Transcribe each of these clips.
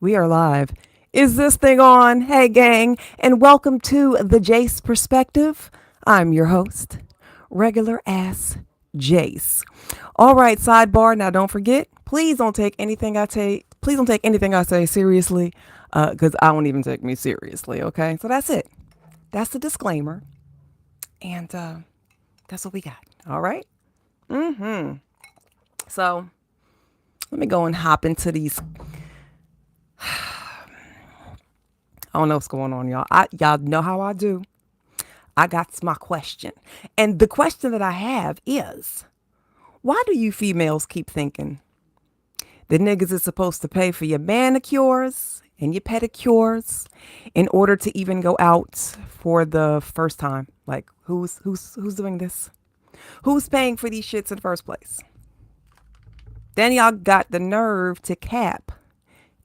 We are live. Is this thing on? Hey, gang, and welcome to the Jace Perspective. I'm your host, regular ass Jace. All right, sidebar. Now, don't forget, please don't take anything I take. Please don't take anything I say seriously, because I won't even take me seriously. Okay, so that's it. That's the disclaimer, and that's what we got. All right. So let me go and hop into these. I don't know what's going on, y'all. Y'all know how I do. I got my question. And the question that I have is, why do you females keep thinking the niggas is supposed to pay for your manicures and your pedicures in order to even go out for the first time? Like, who's doing this? Who's paying for these shits in the first place? Then y'all got the nerve to cap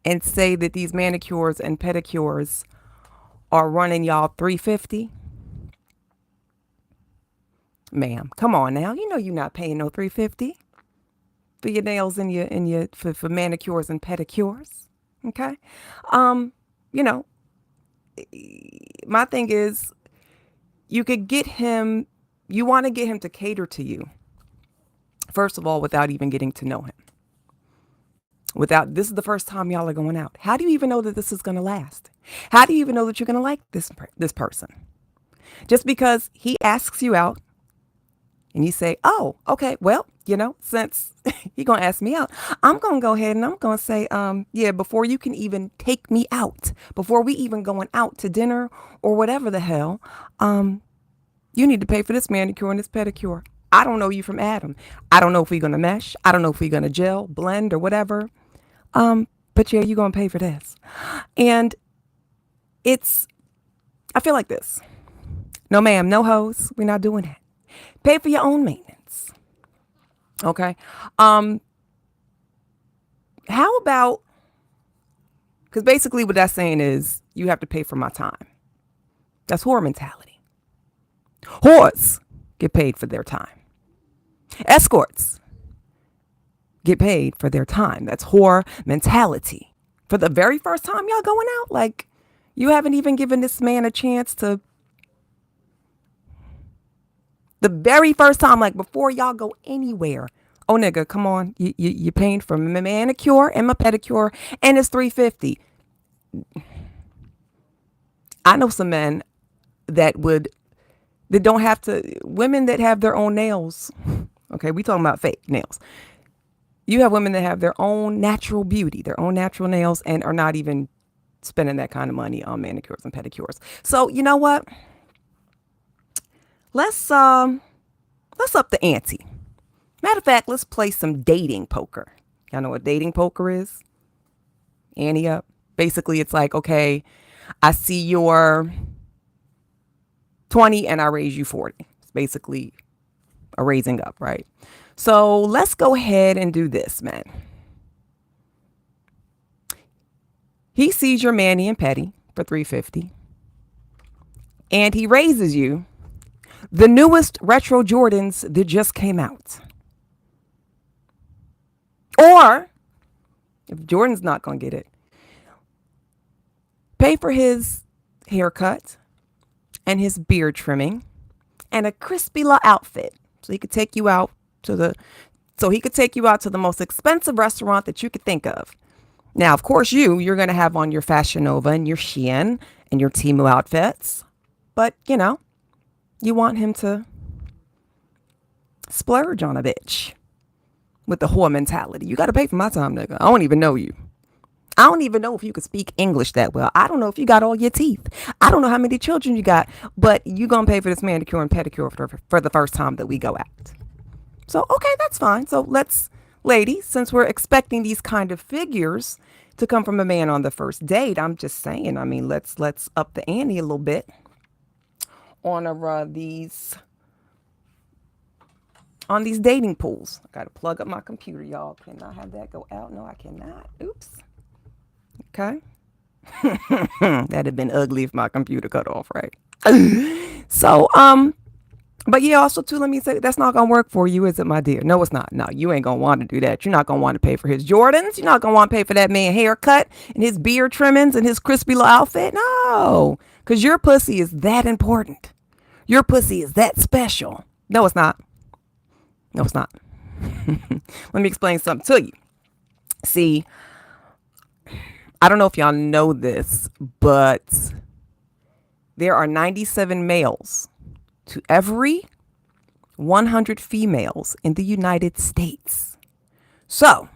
and say that these manicures and pedicures are running y'all 350. Ma'am, come on now. You know you're not paying no 350 for your nails and your for manicures and pedicures. Okay? You know, my thing is you could get him you want to get him to cater to you. First of all, without even getting to know him. Without this is the first time y'all are going out. How do you even know that this is going to last? How do you even know that you're going to like this person? Just because he asks you out and you say, "Oh, okay, well, since he gonna ask me out, I'm gonna go ahead and I'm gonna say, yeah, before you can even take me out, before we even going out to dinner or whatever the hell, you need to pay for this manicure and this pedicure. I don't know you from Adam. I don't know if we're gonna mesh. I don't know if we're gonna gel, blend, or whatever. But yeah, you're gonna pay for this." And I feel like this. No, ma'am, no hoes. We're not doing that. Pay for your own maintenance. Okay. How about, because basically what that's saying is you have to pay for my time. That's whore mentality. Whores get paid for their time. Escorts get paid for their time. That's whore mentality. For the very first time y'all going out, like you haven't even given this man a chance to. The very first time, like before y'all go anywhere. Oh, nigga, come on. You're paying for my manicure and my pedicure, and it's 350. I know some men that don't have to, women that have their own nails. Okay, we talking about fake nails. You have women that have their own natural beauty, their own natural nails, and are not even spending that kind of money on manicures and pedicures. So you know what? Let's up the ante. Matter of fact, let's play some dating poker. Y'all know what dating poker is? Ante up. Basically, it's like, okay, I see you're 20 and I raise you 40. It's basically a raising up, right? So let's go ahead and do this, man. He sees your mani and pedi for 350, and he raises you the newest retro Jordans that just came out. Or, if Jordan's not going to get it, pay for his haircut and his beard trimming and a crispy la outfit so he could take you out to the most expensive restaurant that you could think of. Now, of course, you're going to have on your Fashion Nova and your Shein and your Temu outfits. But, you want him to splurge on a bitch with the whore mentality. You got to pay for my time, nigga. I don't even know you. I don't even know if you can speak English that well. I don't know if you got all your teeth. I don't know how many children you got, but you going to pay for this manicure and pedicure for the first time that we go out. So, okay, that's fine. So let's, ladies, since we're expecting these kind of figures to come from a man on the first date, I'm just saying, I mean, let's up the ante a little bit on these dating pools. I gotta plug up my computer, y'all. Can I have that go out? No, I cannot. Oops. Okay. That'd have been ugly if my computer cut off, right? So, But yeah, also too, let me say that's not gonna work for you, is it, my dear? No, it's not. No, you ain't gonna want to do that. You're not gonna want to pay for his Jordans. You're not gonna want to pay for that man haircut and his beard trimmings and his crispy little outfit. No, because your pussy is that important. Your pussy is that special. No, it's not. No, it's not. Let me explain something to you. See, I don't know if y'all know this, but there are 97 males to every 100 females in the United States. So,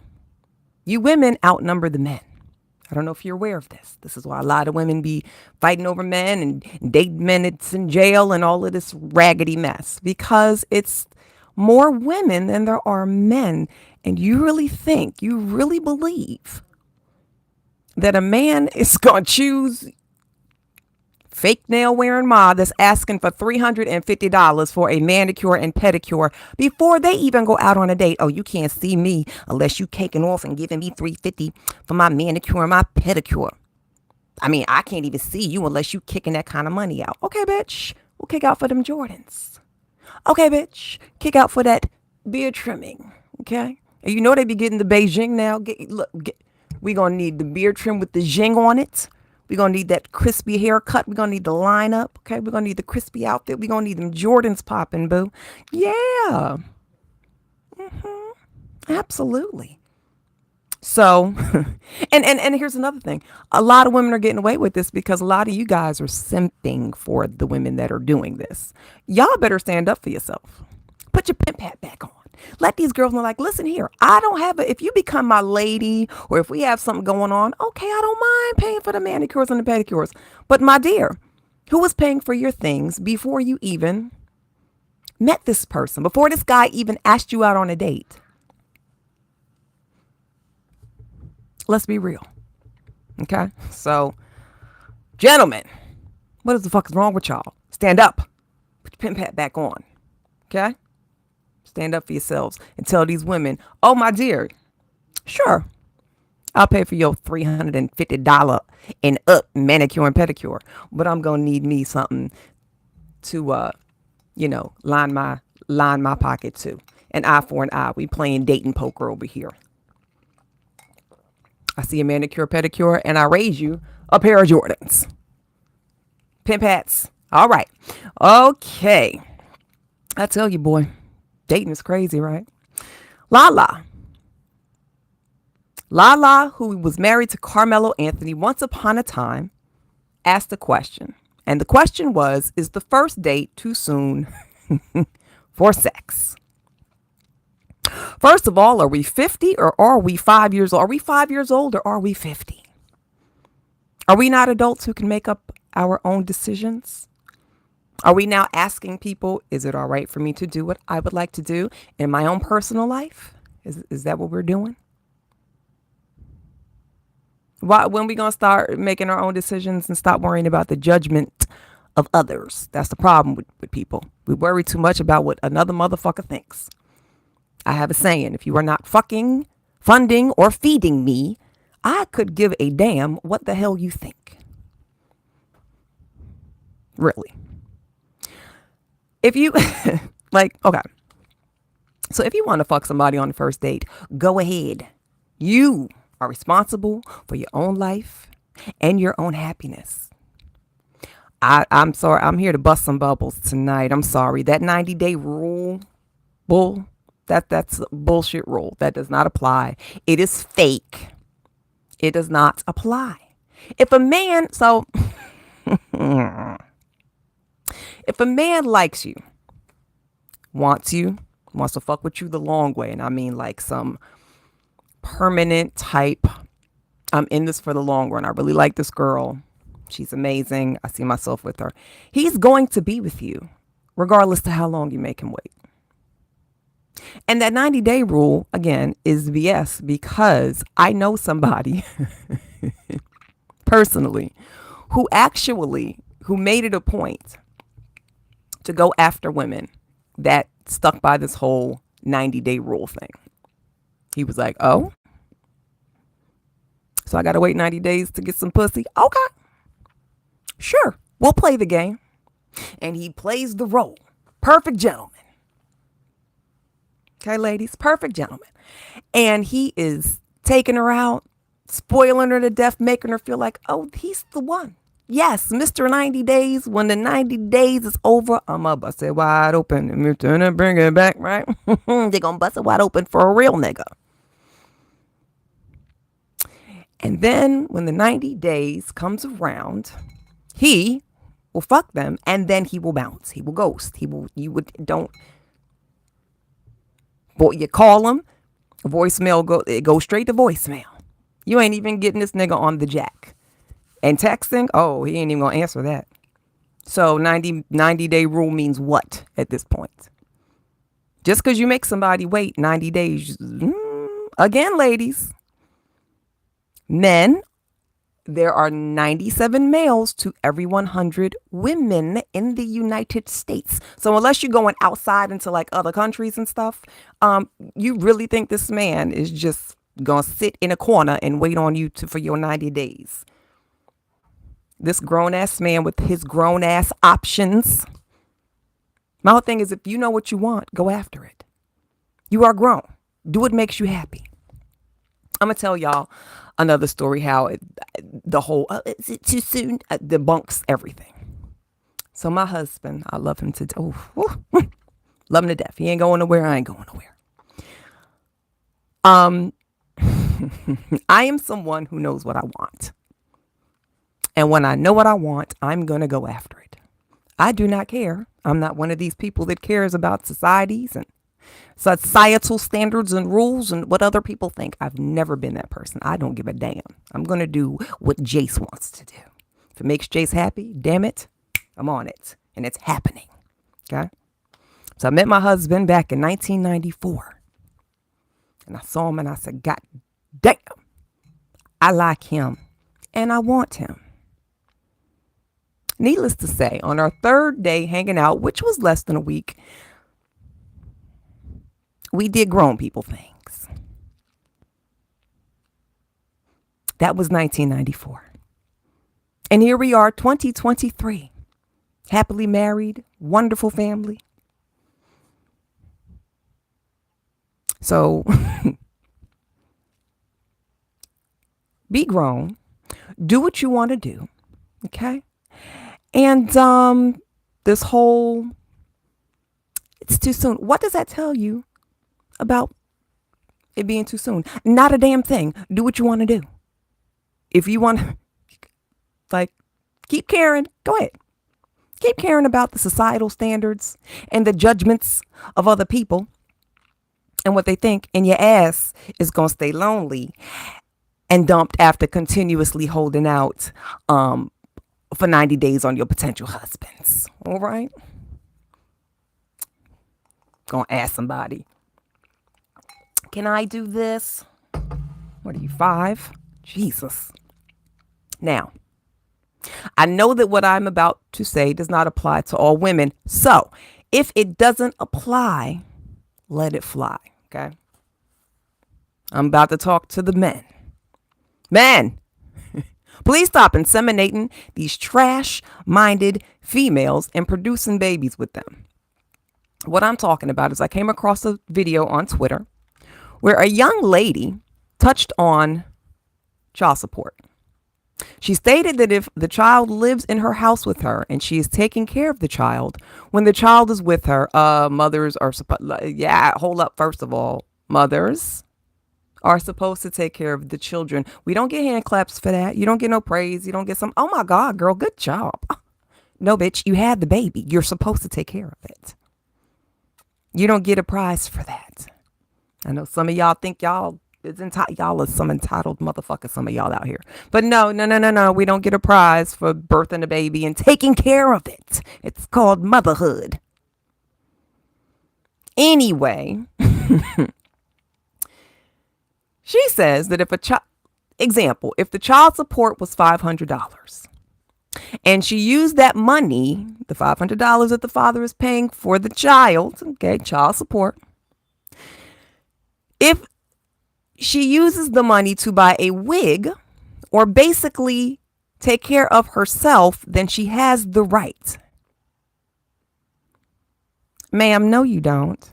you women outnumber the men. I don't know if you're aware of this. This is why a lot of women be fighting over men and dating men that's in jail and all of this raggedy mess, because it's more women than there are men. And you really believe that a man is going to choose fake nail wearing ma that's asking for $350 for a manicure and pedicure before they even go out on a date? Oh, you can't see me unless you caking off and giving me $350 for my manicure and my pedicure. I mean, I can't even see you unless you kicking that kind of money out. Okay, bitch, we'll kick out for them Jordans. Okay, bitch, kick out for that beard trimming. Okay, and you know they be getting the Beijing now. We gonna need the beard trim with the zing on it. We're going to need that crispy haircut. We're going to need the lineup. Okay. We're going to need the crispy outfit. We're going to need them Jordans popping, boo. Yeah. Absolutely. So, and here's another thing. A lot of women are getting away with this because a lot of you guys are simping for the women that are doing this. Y'all better stand up for yourself. Put your pimp hat back on. Let these girls know, like, listen here, I don't have it. If you become my lady or if we have something going on, okay, I don't mind paying for the manicures and the pedicures. But my dear, who was paying for your things before you even met this person, before this guy even asked you out on a date? Let's be real. Okay. So, gentlemen, what the fuck is wrong with y'all? Stand up. Put your pimp hat back on. Okay. Stand up for yourselves and tell these women, oh, my dear, sure, I'll pay for your $350 and up manicure and pedicure, but I'm going to need me something to, line my pocket too. An eye for an eye. We playing dating poker over here. I see a manicure, pedicure, and I raise you a pair of Jordans. Pimp hats. All right. Okay. I tell you, boy. Dating is crazy, right? Lala, who was married to Carmelo Anthony once upon a time, asked a question. And the question was, is the first date too soon for sex? First of all, are we 50 or are we 5 years old? Are we 5 years old or are we 50? Are we not adults who can make up our own decisions? Are we now asking people, is it all right for me to do what I would like to do in my own personal life? Is that what we're doing? When we going to start making our own decisions and stop worrying about the judgment of others? That's the problem with people. We worry too much about what another motherfucker thinks. I have a saying, if you are not fucking, funding, or feeding me, I could give a damn what the hell you think. Really. If you, okay. So if you want to fuck somebody on the first date, go ahead. You are responsible for your own life and your own happiness. I'm sorry. I'm here to bust some bubbles tonight. I'm sorry. That 90-day rule, that's a bullshit rule. That does not apply. It is fake. It does not apply. If a man likes you, wants to fuck with you the long way, and I mean like some permanent type, I'm in this for the long run. I really like this girl. She's amazing. I see myself with her. He's going to be with you regardless to how long you make him wait. And that 90-day rule, again, is BS, because I know somebody personally who made it a point to go after women that stuck by this whole 90-day rule thing. He was like, oh, so I got to wait 90 days to get some pussy? Okay, sure, we'll play the game. And he plays the role. Perfect gentleman. Okay, ladies, perfect gentleman. And he is taking her out, spoiling her to death, making her feel like, oh, he's the one. Yes, Mr. 90 Days. When the 90 days is over, I'm going to bust it wide open. And we're going to bring it back, right? They're going to bust it wide open for a real nigga. And then when the 90 days comes around, he will fuck them and then he will bounce. He will ghost. Boy, you call him, voicemail it goes straight to voicemail. You ain't even getting this nigga on the jack. And texting, oh, he ain't even gonna answer that. So 90 day rule means what at this point? Just because you make somebody wait 90 days, again, ladies, men, there are 97 males to every 100 women in the United States. So unless you're going outside into like other countries and stuff, you really think this man is just going to sit in a corner and wait on you for your 90 days. This grown ass man with his grown ass options. My whole thing is, if you know what you want, go after it. You are grown. Do what makes you happy. I'm going to tell y'all another story how the whole, is it too soon? Debunks everything. So my husband, I love him to, love him to death. He ain't going nowhere. I ain't going nowhere. I am someone who knows what I want. And when I know what I want, I'm going to go after it. I do not care. I'm not one of these people that cares about societies and societal standards and rules and what other people think. I've never been that person. I don't give a damn. I'm going to do what Jace wants to do. If it makes Jace happy, damn it, I'm on it. And it's happening. Okay? So I met my husband back in 1994. And I saw him and I said, God damn, I like him and I want him. Needless to say, on our third day hanging out, which was less than a week, we did grown people things. That was 1994. And here we are, 2023. Happily married, wonderful family. So, be grown. Do what you want to do. Okay? And this whole, it's too soon. What does that tell you about it being too soon? Not a damn thing. Do what you want to do. If you want to, like, keep caring, go ahead. Keep caring about the societal standards and the judgments of other people and what they think. And your ass is going to stay lonely and dumped after continuously holding out for 90 days on your potential husbands. All right? Gonna ask somebody, can I do this? What are you, 5? Jesus. Now, I know that what I'm about to say does not apply to all women. So if it doesn't apply, let it fly. Okay? I'm about to talk to the men. Men! Please stop inseminating these trash-minded females and producing babies with them. What I'm talking about is I came across a video on Twitter where a young lady touched on child support. She stated that if the child lives in her house with her and she is taking care of the child, when the child is with her, mothers are supposed, hold up, first of all, mothers are supposed to take care of the children. We don't get hand claps for that. You don't get no praise. You don't get some, oh my God, girl, good job. No, bitch, you had the baby. You're supposed to take care of it. You don't get a prize for that. I know some of y'all think y'all are some entitled motherfuckers, some of y'all out here. But no. We don't get a prize for birthing a baby and taking care of it. It's called motherhood. Anyway, she says that if if the child support was $500 and she used that money, the $500 that the father is paying for the child, okay, child support, if she uses the money to buy a wig or basically take care of herself, then she has the right Ma'am, no, you don't.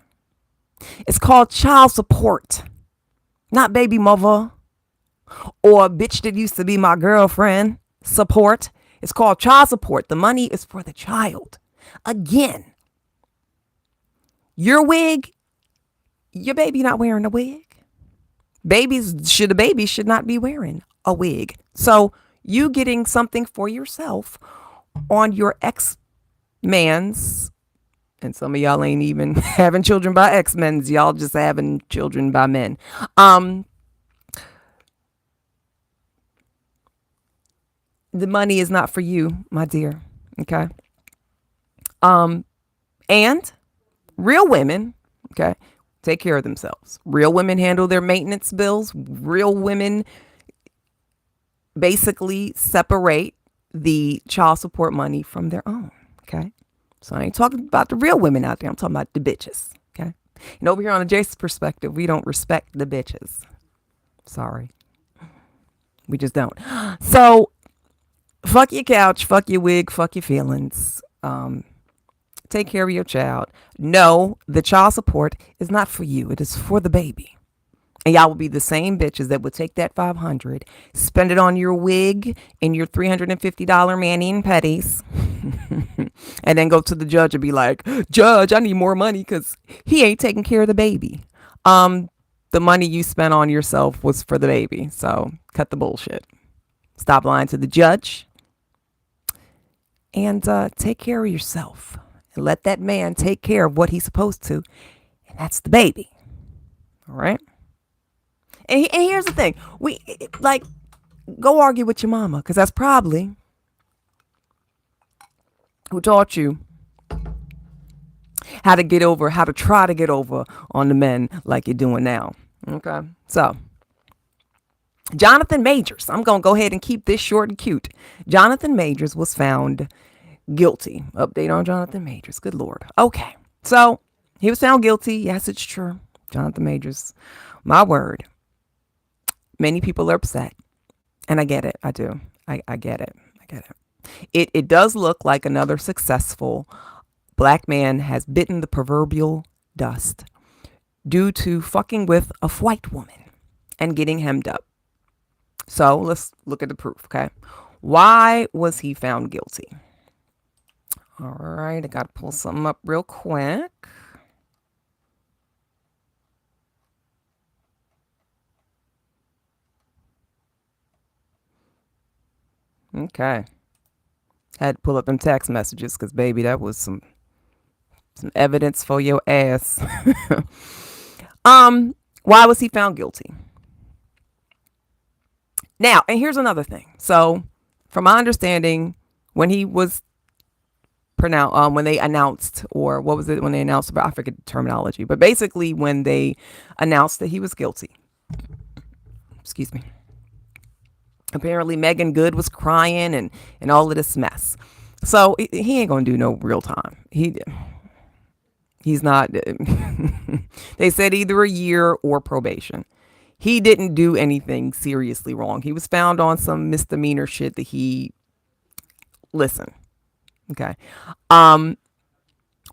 It's called child support, not baby mother or bitch that used to be my girlfriend support. It's called child support. The money is for the child. Again, your wig, your baby not wearing a wig. A baby should not be wearing a wig. So you getting something for yourself on your ex man's, and some of y'all ain't even having children by ex men's, y'all just having children by men. The money is not for you, my dear. Okay. And real women, okay, take care of themselves. Real women handle their maintenance bills. Real women basically separate the child support money from their own. Okay. So I ain't talking about the real women out there. I'm talking about the bitches. Okay. And over here on the Jace's perspective, we don't respect the bitches. Sorry. We just don't. So fuck your couch, fuck your wig, fuck your feelings. Take care of your child. No, the child support is not for you. It is for the baby. And y'all will be the same bitches that would take that $500, spend it on your wig and your $350 mani and petties, and then go to the judge and be like, "Judge, I need more money because he ain't taking care of the baby." The money you spent on yourself was for the baby. So cut the bullshit. Stop lying to the judge. And take care of yourself. And let that man take care of what he's supposed to. And that's the baby. All right? And here's the thing. Go argue with your mama. Because that's probably who taught you how to try to get over on the men like you're doing now. Okay? So, Jonathan Majors. I'm going to go ahead and keep this short and cute. Jonathan Majors was found guilty. Update on Jonathan Majors. Good Lord. Okay. So he was found guilty. Yes, it's true. Jonathan Majors. My word. Many people are upset. And I get it. I do. I get it. I get it. It does look like another successful black man has bitten the proverbial dust due to fucking with a white woman and getting hemmed up. So let's look at the proof, okay? Why was he found guilty? All right, I got to pull something up real quick. Okay. Had to pull up them text messages because, baby, that was some evidence for your ass. Why was he found guilty? Now, and here's another thing. So, from my understanding, when he was when they announced, or what was it when they announced about, I forget the terminology, but basically when they announced that he was guilty, excuse me, apparently Megan Good was crying and all of this mess. So he ain't gonna do no real time. He's not. They said either a year or probation. He didn't do anything seriously wrong. He was found on some misdemeanor shit that listen. Okay. Why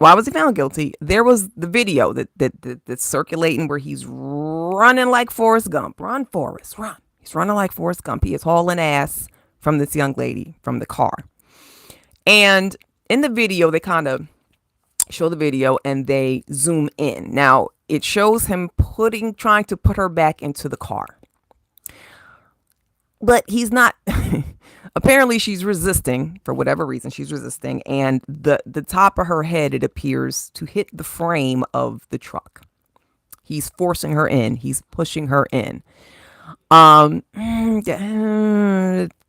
was he found guilty? There was the video that's circulating where he's running like Forrest Gump. Run, Forrest, run. He's running like Forrest Gump. He is hauling ass from this young lady from the car. And in the video, they kind of show the video and they zoom in. Now, it shows him trying to put her back into the car. But he's not. Apparently she's resisting, for whatever reason she's resisting, and the top of her head, it appears to hit the frame of the truck. He's forcing her in. He's pushing her in. It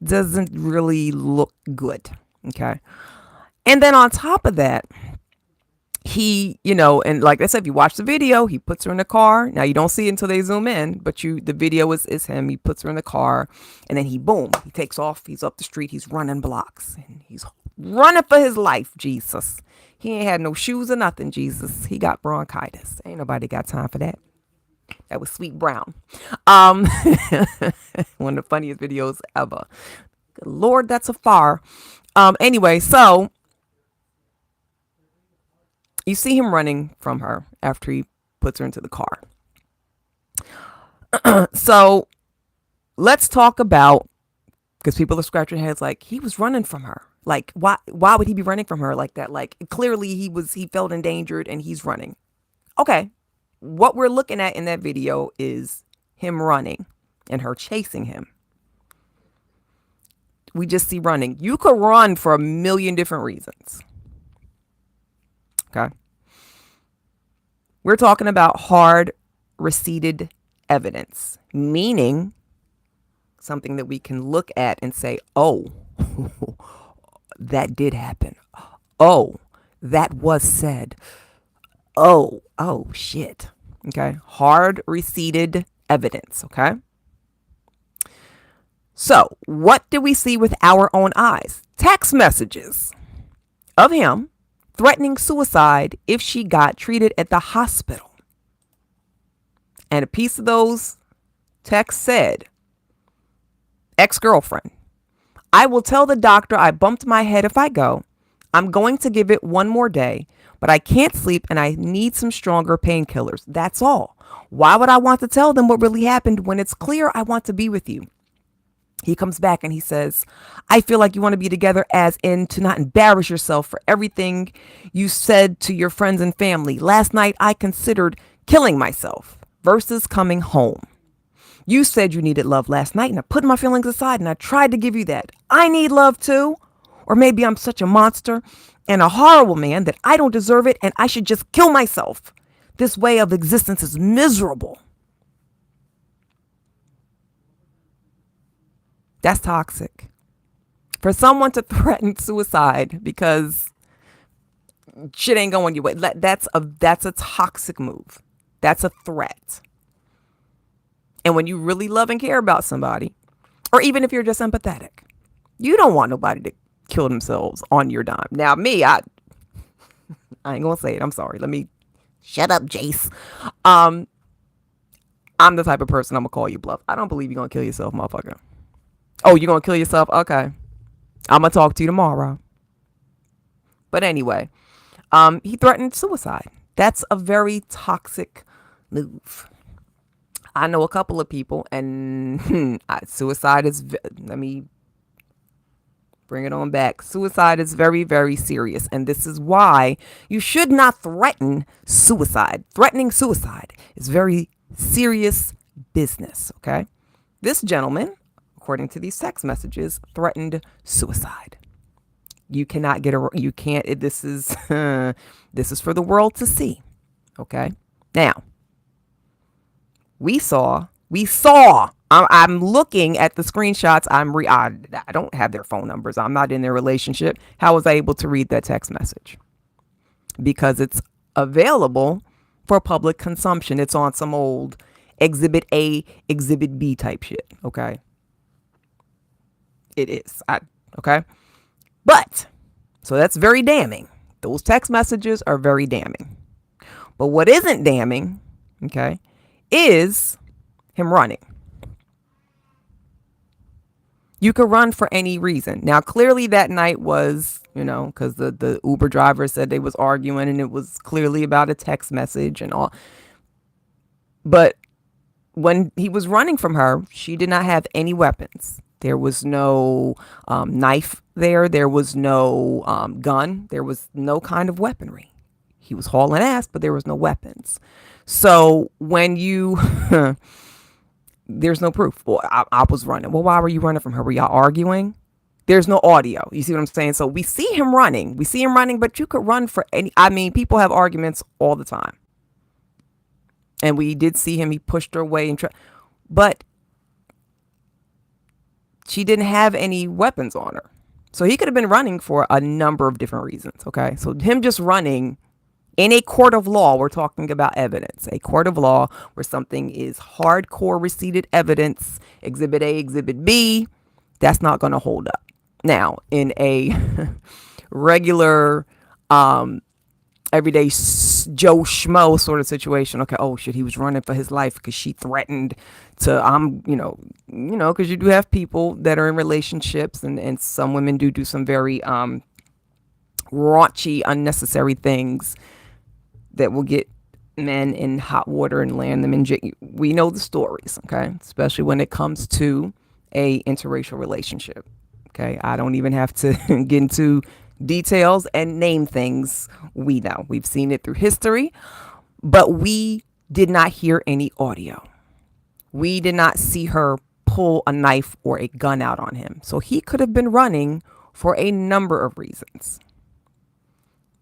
doesn't really look good. Okay. And then on top of that, he, and like I said, if you watch the video, he puts her in the car. Now you don't see it until they zoom in, but the video is him. He puts her in the car and then he takes off. He's up the street. He's running blocks and he's running for his life. Jesus. He ain't had no shoes or nothing. Jesus. He got bronchitis. Ain't nobody got time for that. That was Sweet Brown. One of the funniest videos ever. Good Lord, that's a far. Anyway, so You see him running from her after he puts her into the car. So let's talk about, because people are scratching their heads like, he was running from her. Like, why would he be running from her like that? Like, clearly he felt endangered and he's running. Okay. What we're looking at in that video is him running and her chasing him. We just see running. You could run for a million different reasons. Okay. We're talking about hard receipted evidence, meaning something that we can look at and say, oh, that did happen. Oh, that was said. Oh, shit. Okay. Hard receipted evidence. Okay. So what do we see with our own eyes? Text messages of him threatening suicide if she got treated at the hospital. And a piece of those texts said, ex-girlfriend, I will tell the doctor I bumped my head if I go. I'm going to give it one more day, but I can't sleep and I need some stronger painkillers. That's all. Why would I want to tell them what really happened when it's clear I want to be with you? He comes back and he says, I feel like you want to be together as in to not embarrass yourself for everything you said to your friends and family. Last night I considered killing myself versus coming home. You said you needed love last night and I put my feelings aside and I tried to give you that. I need love too. Or maybe I'm such a monster and a horrible man that I don't deserve it and I should just kill myself. This way of existence is miserable. That's toxic. For someone to threaten suicide because shit ain't going your way, that's a toxic move. That's a threat. And when you really love and care about somebody, or even if you're just empathetic, you don't want nobody to kill themselves on your dime. Now, me, I ain't gonna say it. I'm sorry. Let me shut up, Jace. I'm the type of person I'm gonna call you bluff. I don't believe you're gonna kill yourself, motherfucker. Oh, you're going to kill yourself? Okay. I'm going to talk to you tomorrow. But anyway, he threatened suicide. That's a very toxic move. I know a couple of people and suicide is, let me bring it on back. Suicide is very, very serious. And this is why you should not threaten suicide. Threatening suicide is very serious business. Okay. This gentleman, according to these text messages, threatened suicide. You cannot you can't, this is for the world to see. Okay. Now, we saw, I'm looking at the screenshots. I don't have their phone numbers. I'm not in their relationship. How was I able to read that text message? Because it's available for public consumption. It's on some old Exhibit A, Exhibit B type shit. Okay. It is. Okay. But, so that's very damning. Those text messages are very damning. But what isn't damning, okay, is him running. You could run for any reason. Now, clearly that night was, because the Uber driver said they was arguing and it was clearly about a text message and all. But when he was running from her, she did not have any weapons. There was no knife there. There was no gun. There was no kind of weaponry. He was hauling ass, but there was no weapons. So when you, there's no proof. Well, I was running. Well, why were you running from her? Were y'all arguing? There's no audio. You see what I'm saying? So we see him running. But you could run for people have arguments all the time. And we did see him. He pushed her away but she didn't have any weapons on her. So he could have been running for a number of different reasons. Okay. So him just running in a court of law, we're talking about evidence, a court of law where something is hardcore receipted evidence, Exhibit A, Exhibit B, that's not going to hold up. Now, in a regular, everyday Joe Schmo sort of situation. Okay. Oh shit. He was running for his life because she threatened to, because you do have people that are in relationships and some women do some very, raunchy, unnecessary things that will get men in hot water and land them in jail. We know the stories, okay? Especially when it comes to a interracial relationship. Okay, I don't even have to get into details and name things. We know. We've seen it through history, but we did not hear any audio. We did not see her pull a knife or a gun out on him. So he could have been running for a number of reasons.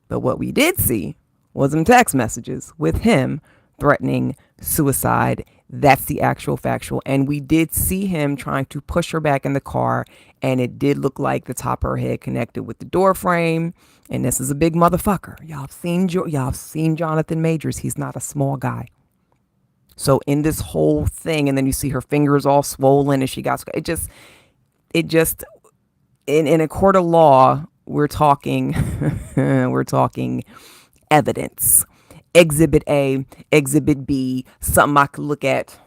But what we did see was some text messages with him threatening suicide. That's the actual factual. And we did see him trying to push her back in the car, and it did look like the top of her head connected with the door frame. And this is a big motherfucker. Y'all have seen Jonathan Majors. He's not a small guy. So in this whole thing, and then you see her fingers all swollen, and she got it just in a court of law, we're talking evidence. Exhibit A, Exhibit B, something I could look at,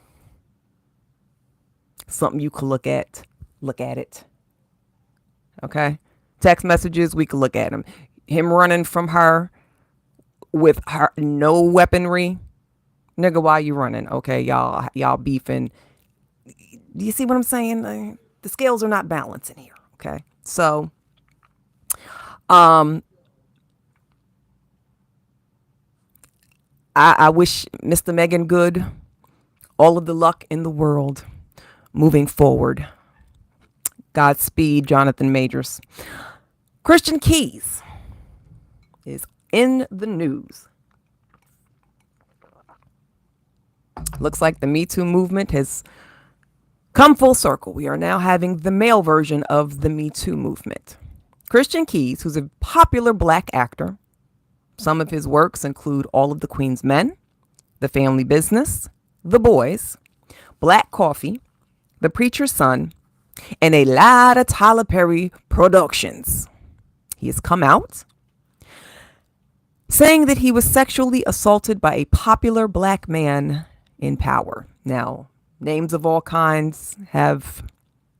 something you could look at it. Okay? Text messages, we could look at them. Him running from her with her no weaponry. Nigga, why you running? Okay, y'all beefing. Do you see what I'm saying? The scales are not balancing here. Okay, so I wish Mr. Megan Good all of the luck in the world moving forward. Godspeed, Jonathan Majors. Christian Keys is in the news. Looks like the Me Too movement has come full circle. We are now having the male version of the Me Too movement. Christian Keys, who's a popular black actor, some of his works include All of the Queen's Men, The Family Business, The Boys, Black Coffee, The Preacher's Son, and a lot of Tyler Perry productions. He has come out saying that he was sexually assaulted by a popular black man in power. Now, names of all kinds have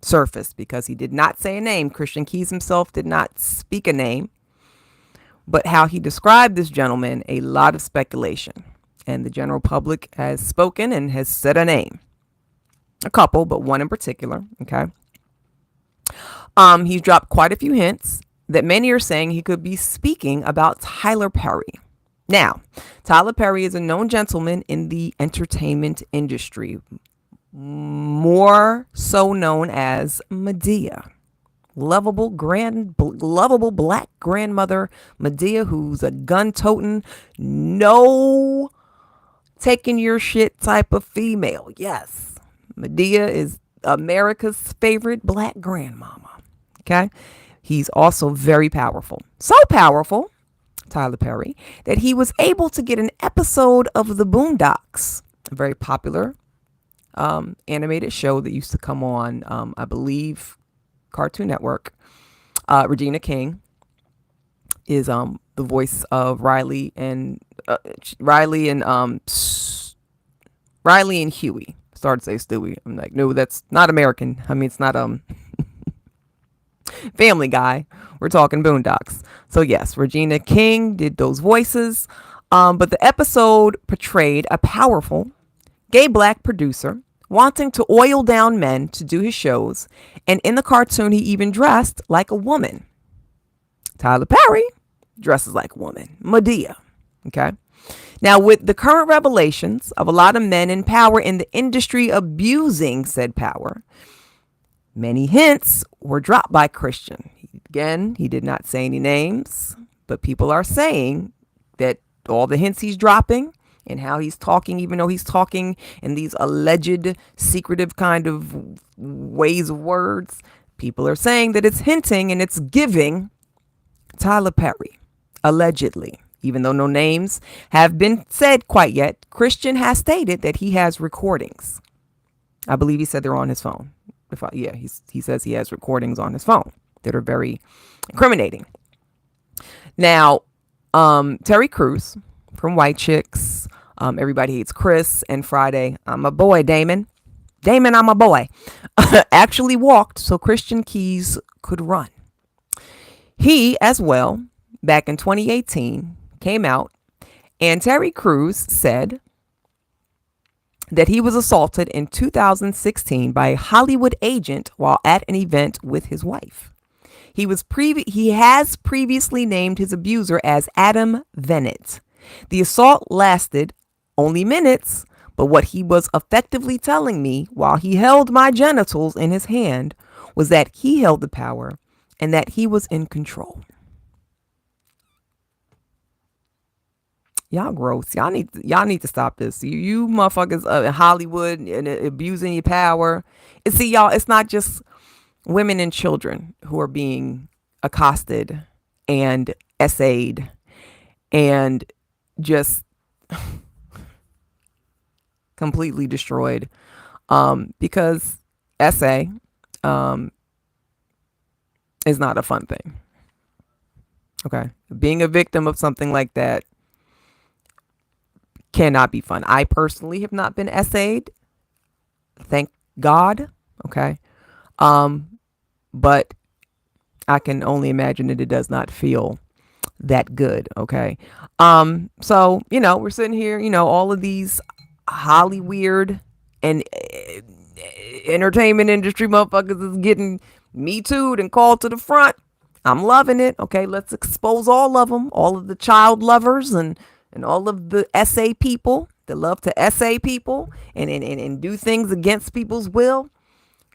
surfaced because he did not say a name. Christian Keys himself did not speak a name. But how he described this gentleman, a lot of speculation. And the general public has spoken and has said a name. A couple, but one in particular. Okay. He's dropped quite a few hints that many are saying he could be speaking about Tyler Perry. Now, Tyler Perry is a known gentleman in the entertainment industry, more so known as Madea. Lovable black grandmother Madea, who's a gun-toting, no taking your shit type of female. Yes, Madea is America's favorite black grandmama. Okay, he's also very powerful. So powerful, Tyler Perry, that he was able to get an episode of The Boondocks, a very popular animated show that used to come on, I believe, Cartoon Network. Regina King is the voice of Riley and Huey. Started to say Stewie. I'm like, no, that's not American. I mean, it's not Family Guy. We're talking Boondocks. So yes, Regina King did those voices. But the episode portrayed a powerful gay black producer wanting to oil down men to do his shows. And in the cartoon, he even dressed like a woman. Tyler Perry dresses like a woman. Madea. Okay. Now, with the current revelations of a lot of men in power in the industry abusing said power, many hints were dropped by Christian. Again, he did not say any names, but people are saying that all the hints he's dropping and how he's talking, even though he's talking in these alleged secretive kind of ways of words, people are saying that it's hinting and it's giving Tyler Perry, allegedly. Even though no names have been said quite yet, Christian has stated that he has recordings. I believe he said they're on his phone. He says he has recordings on his phone that are very incriminating. Now, Terry Crews from White Chicks, Everybody Hates Chris, and Friday, I'm a boy, Damon. Damon, I'm a boy. Actually walked so Christian Keys could run. He, as well, back in 2018, came out And Terry Crews said that he was assaulted in 2016 by a Hollywood agent while at an event with his wife. He has previously named his abuser as Adam Vennett. The assault lasted only minutes, but what he was effectively telling me while he held my genitals in his hand was that he held the power and that he was in control. Y'all gross. Y'all need to stop this. You motherfuckers in Hollywood and abusing your power. And see, y'all, it's not just women and children who are being accosted and essayed and just completely destroyed. Because essay is not a fun thing. Okay. Being a victim of something like that cannot be fun. I personally have not been essayed. Thank God. Okay. But I can only imagine that it does not feel that good. Okay. So, we're sitting here, all of these Hollyweird and entertainment industry motherfuckers is getting me too'd and called to the front. I'm loving it. Okay. Let's expose all of them, all of the child lovers and all of the essay people that love to essay people and do things against people's will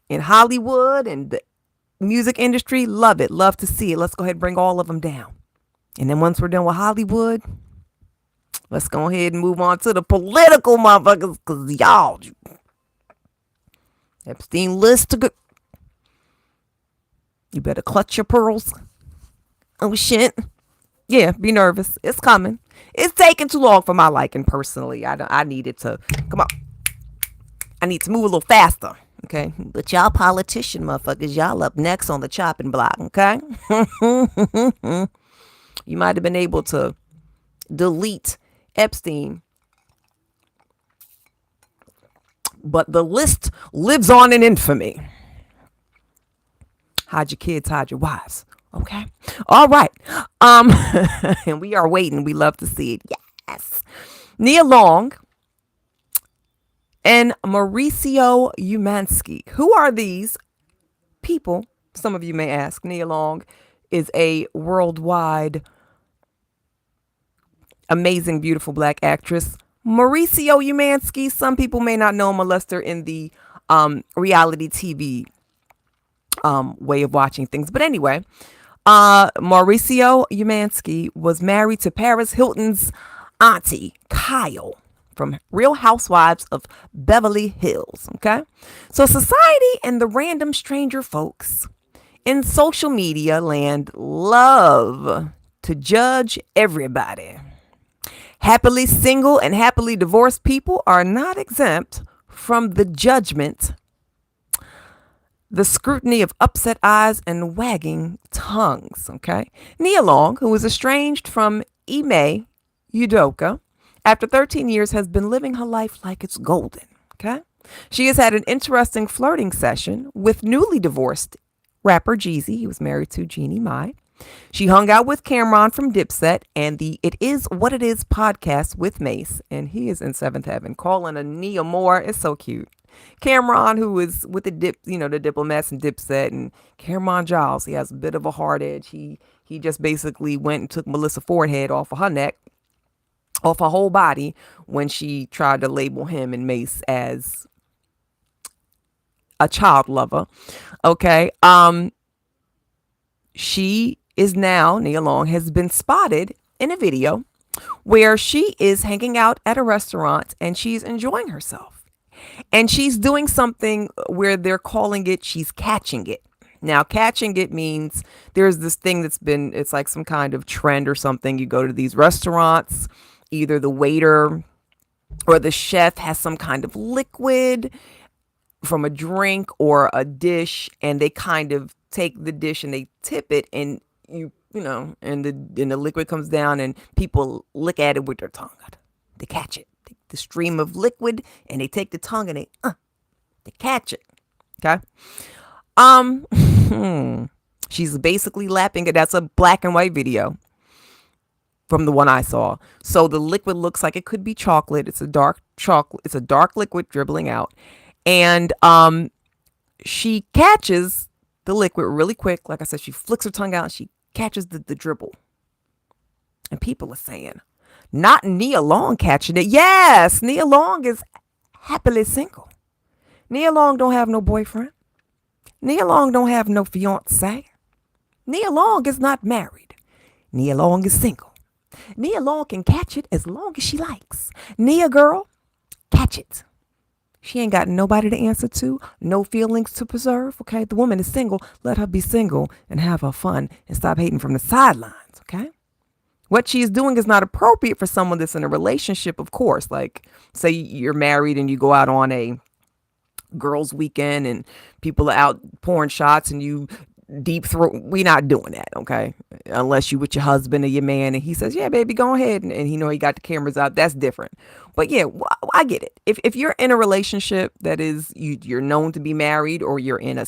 in Hollywood and the music industry. Love it. Love to see it. Let's go ahead and bring all of them down. And then once we're done with Hollywood, let's go ahead and move on to the political motherfuckers. Because y'all, Epstein list to go. You better clutch your pearls. Oh, shit. Yeah, be nervous. It's coming. It's taking too long for my liking personally. I needed to, come on. I need to move a little faster. Okay. But y'all politician motherfuckers, y'all up next on the chopping block. Okay. You might have been able to delete Epstein, but the list lives on in infamy. Hide your kids, hide your wives. Okay. All right. And we are waiting. We love to see it. Yes. Nia Long and Mauricio Umansky. Who are these people? Some of you may ask. Nia Long is a worldwide amazing, beautiful black actress. Mauricio Umansky, some people may not know him unless they're in the reality TV way of watching things. But anyway, Mauricio Umansky was married to Paris Hilton's auntie, Kyle, from Real Housewives of Beverly Hills. Okay. So society and the random stranger folks in social media land love to judge everybody. Happily single and happily divorced people are not exempt from the judgment, the scrutiny of upset eyes and wagging tongues. Okay. Nia Long, who is estranged from Ime Udoka, after 13 years has been living her life like it's golden. Okay. She has had an interesting flirting session with newly divorced rapper Jeezy. He was married to Jeannie Mai. She hung out with Cameron from Dipset and the It Is What It Is podcast with Mace. And he is in seventh heaven, calling a Nia Moore. It's so cute. Cameron, who is with the Diplomats and Dipset, and Cameron Giles, he has a bit of a hard edge. He just basically went and took Melissa Ford head off of her neck, off her whole body, when she tried to label him and Mace as a child lover. Okay. She is now, Nia Long has been spotted in a video where she is hanging out at a restaurant and she's enjoying herself. And she's doing something where they're calling it, she's catching it. Now, catching it means there's this thing it's like some kind of trend or something. You go to these restaurants, either the waiter or the chef has some kind of liquid from a drink or a dish, and they kind of take the dish and they tip it, and and the liquid comes down and people lick at it with their tongue. They catch it. The stream of liquid, and they take the tongue and they catch it. Okay. She's basically lapping it. That's a black and white video. from the one I saw. So the liquid looks like it could be chocolate. It's a dark chocolate. It's a dark liquid dribbling out. And she catches the liquid really quick. Like I said, she flicks her tongue out and she catches the dribble. And people are saying, not Nia Long catching it. Yes, Nia Long is happily single. Nia Long don't have no boyfriend. Nia Long don't have no fiance. Nia Long is not married. Nia Long is single. Nia Long can catch it as long as she likes. Nia girl, catch it. She ain't got nobody to answer to, no feelings to preserve, okay? The woman is single. Let her be single and have her fun and stop hating from the sidelines, okay? What she's doing is not appropriate for someone that's in a relationship, of course. Like, say you're married and you go out on a girls' weekend and people are out pouring shots and you deep throat. We not doing that, okay? Unless you with your husband or your man and he says, yeah, baby, go ahead. And he know he got the cameras out. That's different. But yeah, I get it. If you're in a relationship that is, you're known to be married or you're in a,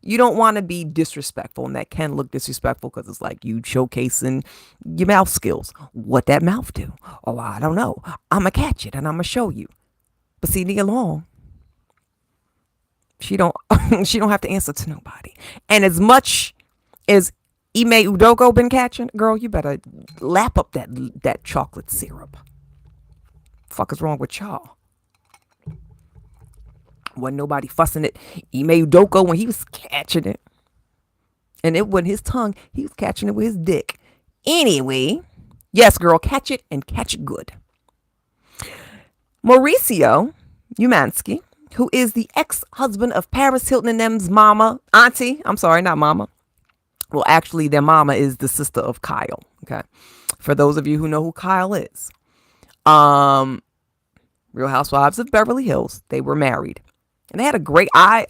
you don't want to be disrespectful. And that can look disrespectful because it's like you showcasing your mouth skills. What that mouth do? Oh, I don't know. I'm going to catch it and I'm going to show you. But see, Nia Long, she don't she don't have to answer to nobody. And as much as Ime Udoka been catching, girl, you better lap up that chocolate syrup. Fuck is wrong with y'all? Wasn't nobody fussing at Ime Udoka when he was catching it. And it wasn't his tongue. He was catching it with his dick. Anyway, yes, girl, catch it and catch it good. Mauricio Umansky, who is the ex-husband of Paris Hilton and them's mama, auntie. I'm sorry, not mama. Well, actually, their mama is the sister of Kyle. Okay, for those of you who know who Kyle is, Real Housewives of Beverly Hills. They were married, and they had a great. I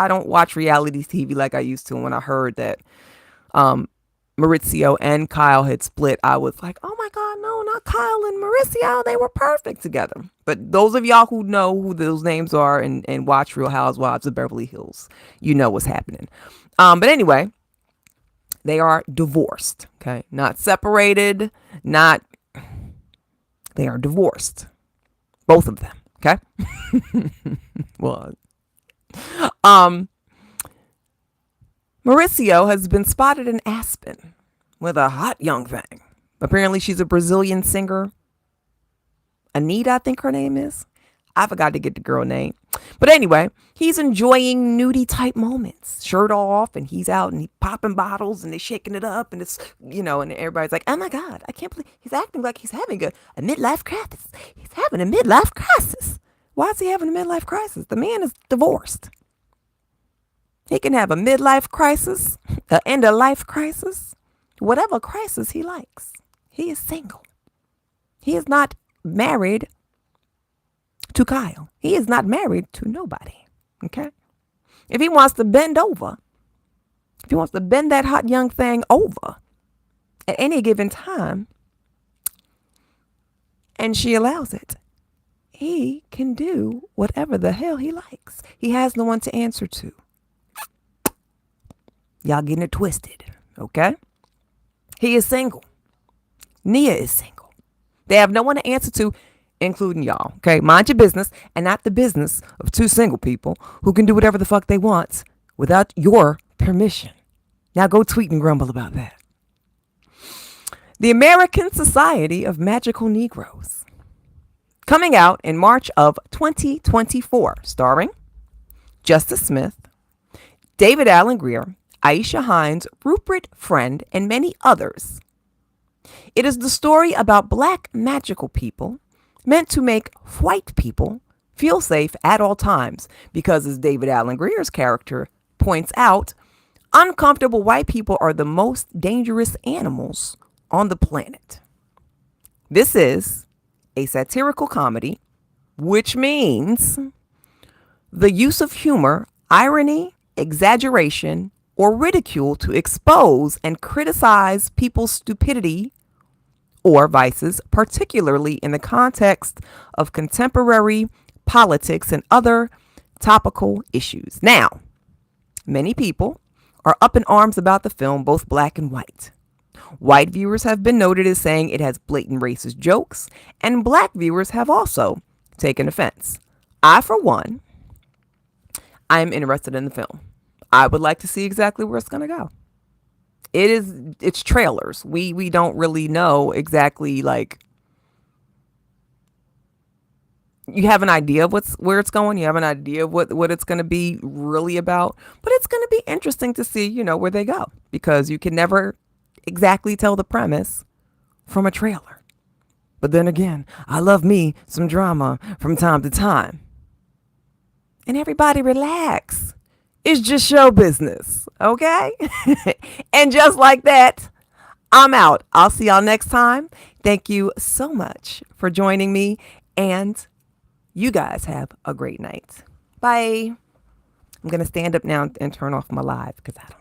don't watch reality TV like I used to. And when I heard that, Maurizio and Kyle had split, I was like, oh my God, no, not Kyle and Maurizio. They were perfect together. But those of y'all who know who those names are and watch Real Housewives of Beverly Hills, you know what's happening. But anyway, they are divorced. Okay. Not separated, they are divorced. Both of them. Okay. Well, Mauricio has been spotted in Aspen with a hot young thing. Apparently, she's a Brazilian singer. Anita, I think her name is. I forgot to get the girl name. But anyway, he's enjoying nudie type moments. Shirt off, and he's out and he's popping bottles and they're shaking it up. And it's, and everybody's like, oh my God, I can't believe he's acting like he's having a midlife crisis. He's having a midlife crisis. Why is he having a midlife crisis? The man is divorced. He can have a midlife crisis, an end of life crisis, whatever crisis he likes. He is single. He is not married to Kyle. He is not married to nobody. Okay? If he wants to bend over, if he wants to bend that hot young thing over at any given time, and she allows it, he can do whatever the hell he likes. He has no one to answer to. Y'all getting it twisted, okay? He is single. Nia is single. They have no one to answer to, including y'all, okay? Mind your business and not the business of two single people who can do whatever the fuck they want without your permission. Now go tweet and grumble about that. The American Society of Magical Negroes, coming out in March of 2024, starring Justice Smith, David Alan Grier, Aisha Hines, Rupert Friend, and many others. It is the story about black magical people meant to make white people feel safe at all times because, as David Alan Grier's character points out, uncomfortable white people are the most dangerous animals on the planet. This is a satirical comedy, which means the use of humor, irony, exaggeration, or ridicule to expose and criticize people's stupidity or vices, particularly in the context of contemporary politics and other topical issues. Now, many people are up in arms about the film, both black and white. White viewers have been noted as saying it has blatant racist jokes, and black viewers have also taken offense. I, for one, I am interested in the film. I would like to see exactly where it's going to go. It's trailers. We don't really know exactly, like, you have an idea of where it's going. You have an idea of what it's going to be really about, but it's going to be interesting to see, where they go, because you can never exactly tell the premise from a trailer. But then again, I love me some drama from time to time. And everybody relax. It's just show business, okay? And just like that, I'm out. I'll see y'all next time. Thank you so much for joining me, and you guys have a great night. Bye. I'm going to stand up now and turn off my live because I don't.